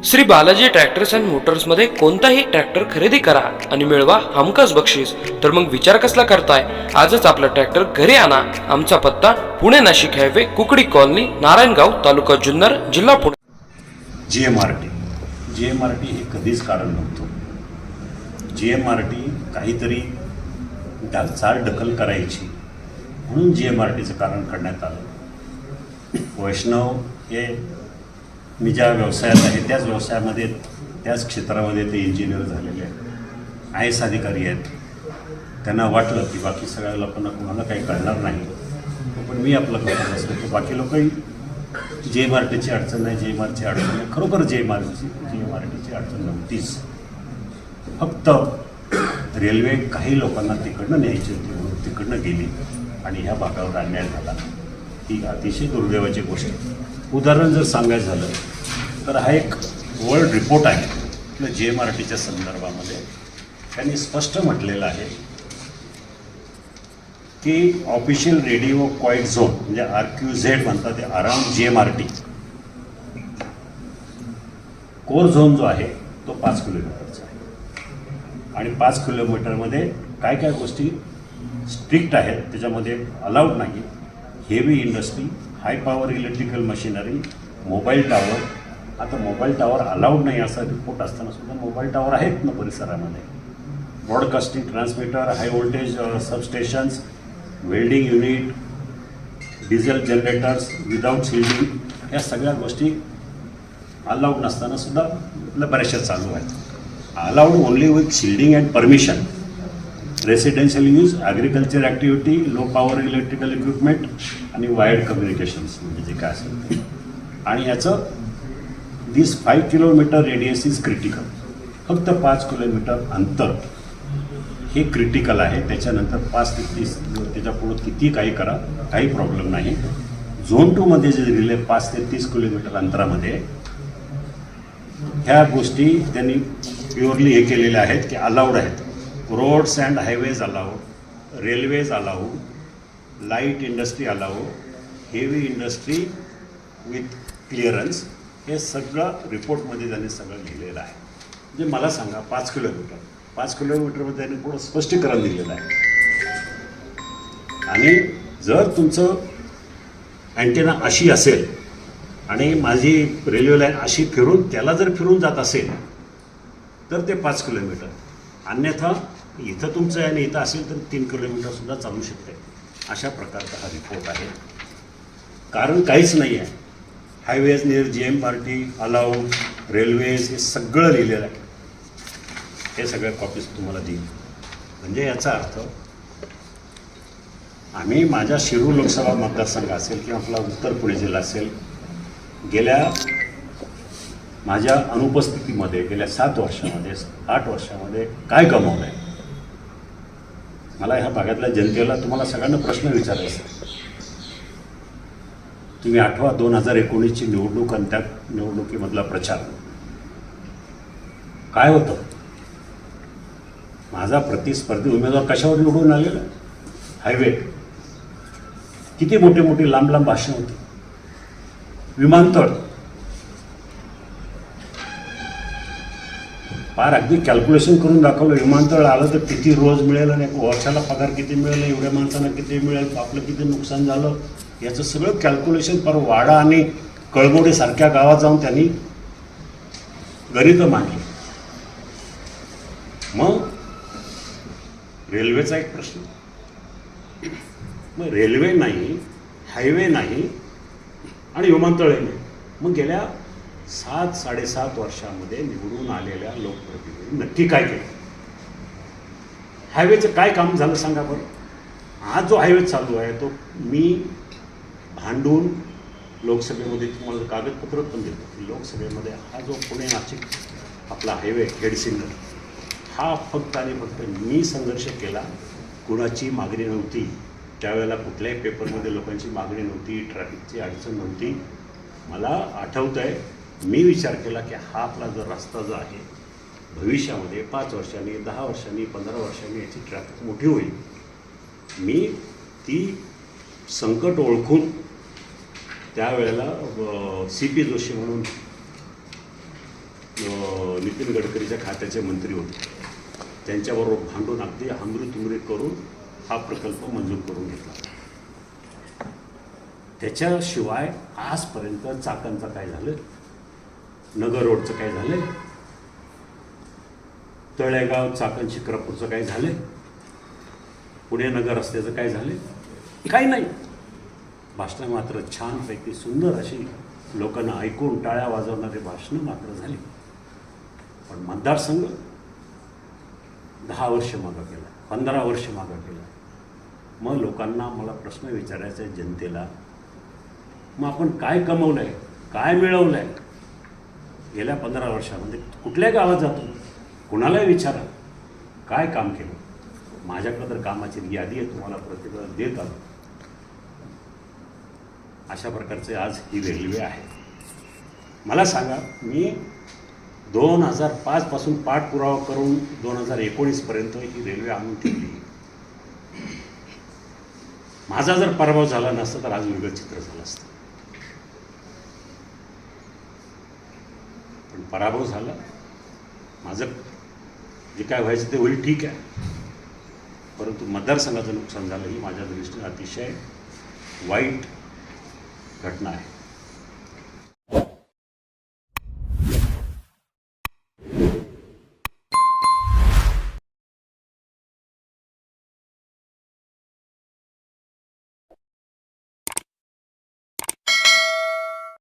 Shri Balaji tractors and मोटर्समध्ये कोणताही tractor खरेदी करा आणि मिळवा हमखास बक्षीस. तर मग विचार कसला करताय? आजच आपला ट्रॅक्टर घरी आणा. आमचा पत्ता पुणे नाशिक हायवे, कुकडी कॉलनी, नारायणगाव, तालुका जुन्नर, जिल्हा पुणे. जीएमआरटी हे कधीच कारण नव्हतं. जीएमआरटी काहीतरी चालढकल करायची म्हणून जीएमआरटीचं कारण करण्यात आलं. वैष्णव हे मी ज्या व्यवसायात आहे त्याच व्यवसायामध्ये, त्याच क्षेत्रामध्ये ते इंजिनियर झालेले आहेत, आय एस अधिकारी आहेत. त्यांना वाटलं की बाकी सगळ्या लोकांना कोणाला काही कळणार नाही, पण मी आपलं करत असतो की बाकी लोकही जीएमआरटीची अडचण नाही, जीएमआरची अडचण नाही. खरोखर जीएमआरटीची अडचण नव्हतीच. फक्त रेल्वे काही लोकांना तिकडनं न्यायची होती म्हणून तिकडनं गेली आणि ह्या भागावर अन्याय झाला. ही अतिशय दुर्दैवाची गोष्ट. उदाहरण जर सांगायचं झालं तर हा एक वर्ल्ड रिपोर्ट आहे आपल्या जीएमआरटीच्या संदर्भामध्ये. त्यांनी स्पष्ट म्हटलेलं आहे की ऑफिशियल रेडिओ क्वाईट झोन म्हणजे RQZ म्हणतात ते अराउंड जीएमआरटी. कोर झोन जो आहे तो 5 किलोमीटरचा आहे आणि 5 किलोमीटरमध्ये काय काय गोष्टी स्ट्रिक्ट आहेत, त्याच्यामध्ये अलाउड नाही. Heavy industry, high power electrical machinery, mobile tower. आता मोबाईल टॉवर अलाउड नाही असा रिपोर्ट असताना सुद्धा मोबाईल टॉवर आहेत ना परिसरामध्ये. Broadcasting transmitter, high voltage substations, welding unit, diesel generators without shielding, या सगळ्या गोष्टी अलाउड नसताना सुद्धा आपल्या बऱ्याचशा चालू आहेत. Allowed only with shielding and permission. Residential use, agriculture activity, low power electrical equipment आणि वायर्ड कम्युनिकेशन्स म्हणजे जे काय असेल ते. आणि याचं दिस 5 किलोमीटर रेडियस इज क्रिटिकल. फक्त 5 किलोमीटर अंतर हे क्रिटिकल आहे. त्याच्यानंतर 5 ते 30 त्याच्या पुढं किती काही करा, काही प्रॉब्लेम नाही. झोन 2मध्ये जे दिले 5 ते 30 किलोमीटर अंतरामध्ये ह्या गोष्टी त्यांनी प्युअरली हे केलेल्या आहेत की अलाउड आहेत. Roads and highways allowed, railways allowed, light industry allowed, heavy industry with clearance. हे सगळं रिपोर्टमध्ये त्यांनी सगळं लिहिलेलं आहे. म्हणजे मला सांगा 5 किलोमीटरमध्ये त्यांनी पुढं स्पष्टीकरण दिलेलं आहे. आणि जर तुमचं अँटेना अशी असेल आणि माझी रेल्वे लाईन अशी फिरून त्याला जर फिरून जात असेल तर ते 5 किलोमीटर. अन्यथा इथं तुमचं आहे आणि इथं असेल तर 3 किलोमीटरसुद्धा चालू शकते. अशा प्रकारचा हा रिपोर्ट आहे. कारण काहीच नाही आहे. Highways near GMRT allowed, railways, हे सगळं लिहिलेलं आहे. हे सगळ्या कॉपीज तुम्हाला देईल. म्हणजे याचा अर्थ आम्ही माझ्या शिरूर लोकसभा मतदारसंघ असेल किंवा आपला उत्तर पुणे जिल्हा असेल, गेल्या माझ्या अनुपस्थितीमध्ये गेल्या 7 वर्षामध्ये 8 वर्षामध्ये काय गमावलं आहे. मला ह्या भागातल्या जनतेला तुम्हाला सगळ्यांना प्रश्न विचारायचा. तुम्ही आठवा 2019ची निवडणूक आणि त्या निवडणुकीमधला प्रचार काय होतं. माझा प्रतिस्पर्धी उमेदवार कशावर निवडून आलेला? हायवे. किती मोठी मोठी लांब लांब भाषणं होती. विमानतळ फार अगदी कॅल्क्युलेशन करून दाखवलं. विमानतळ आलं तर किती रोज मिळेल आणि वर्षाला पगार किती मिळेल, एवढ्या माणसांना किती मिळेल, आपलं किती नुकसान झालं, याचं सगळं कॅल्क्युलेशन फार वाडा आणि कळमोडीसारख्या गावात जाऊन त्यांनी गणितं मांडली. मग रेल्वेचा एक प्रश्न. मग रेल्वे नाही, हायवे नाही आणि विमानतळही नाही. मग गेल्या 7-7.5 वर्षामध्ये निवडून आलेल्या लोकप्रतिनिधी नक्की काय केलं? हायवेचं काय काम झालं सांगा बरं. आज जो हायवे चालू आहे तो मी भांडून लोकसभेमध्ये तुम्हाला कागदपत्र पण देतो की लोकसभेमध्ये हा जो पुणे नाशिक आपला हायवे हेडसिंगर, हा फक्त आणि फक्त मी संघर्ष केला. कुणाची मागणी नव्हती त्यावेळेला. कुठल्याही पेपरमध्ये लोकांची मागणी नव्हती, ट्रॅफिकची अडचण नव्हती. मला आठवतं आहे मी विचार केला की हा आपला जो रस्ता जो आहे भविष्यामध्ये 5 वर्षांनी, 10 वर्षांनी, 15 वर्षांनी याची ट्रॅफिक मोठी होईल. मी ती संकट ओळखून त्यावेळेला CP जोशी म्हणून नितीन गडकरीच्या खात्याचे मंत्री होते, त्यांच्याबरोबर भांडून अगदी हमरी करून हा प्रकल्प मंजूर करून घेतला. त्याच्याशिवाय आजपर्यंत चाकणचं काय झालं, नगर रोडचं काय झालं, तळेगाव चाकण शिक्रापूरचं काय झालं, पुणे नगर रस्त्याचं काय झालं, काही नाही. भाषणं मात्र छानपैकी सुंदर अशी लोकांना ऐकून टाळ्या वाजवणारी भाषणं मात्र झाली. पण मतदारसंघ 10 वर्ष मागं गेला, 15 वर्ष मागं गेला. मग लोकांना मला प्रश्न विचारायचा आहे जनतेला, मग आपण काय कमवलं आहे, काय मिळवलं आहे गेल्या 15 वर्षामध्ये? कुठल्या गावात जातो, कुणालाही विचारा काय काम केलं. माझ्याकडं तर कामाची यादी आहे, तुम्हाला प्रतिक्रिया देत आलो. अशा प्रकारचे आज ही रेल्वे आहे. मला सांगा, मी 2005 पासून पाठपुरावा करून 2019 पर्यंत ही रेल्वे आणून ठेवली. माझा जर पराभव झाला नसता तर आज वेगळं चित्र झालं असतं. पण पराभव झाला, माझं जे काय व्हायचं ते होईल, ठीक आहे. परंतु मतदारसंघाचं नुकसान झालं ही माझ्या दृष्टीने अतिशय वाईट घटना आहे.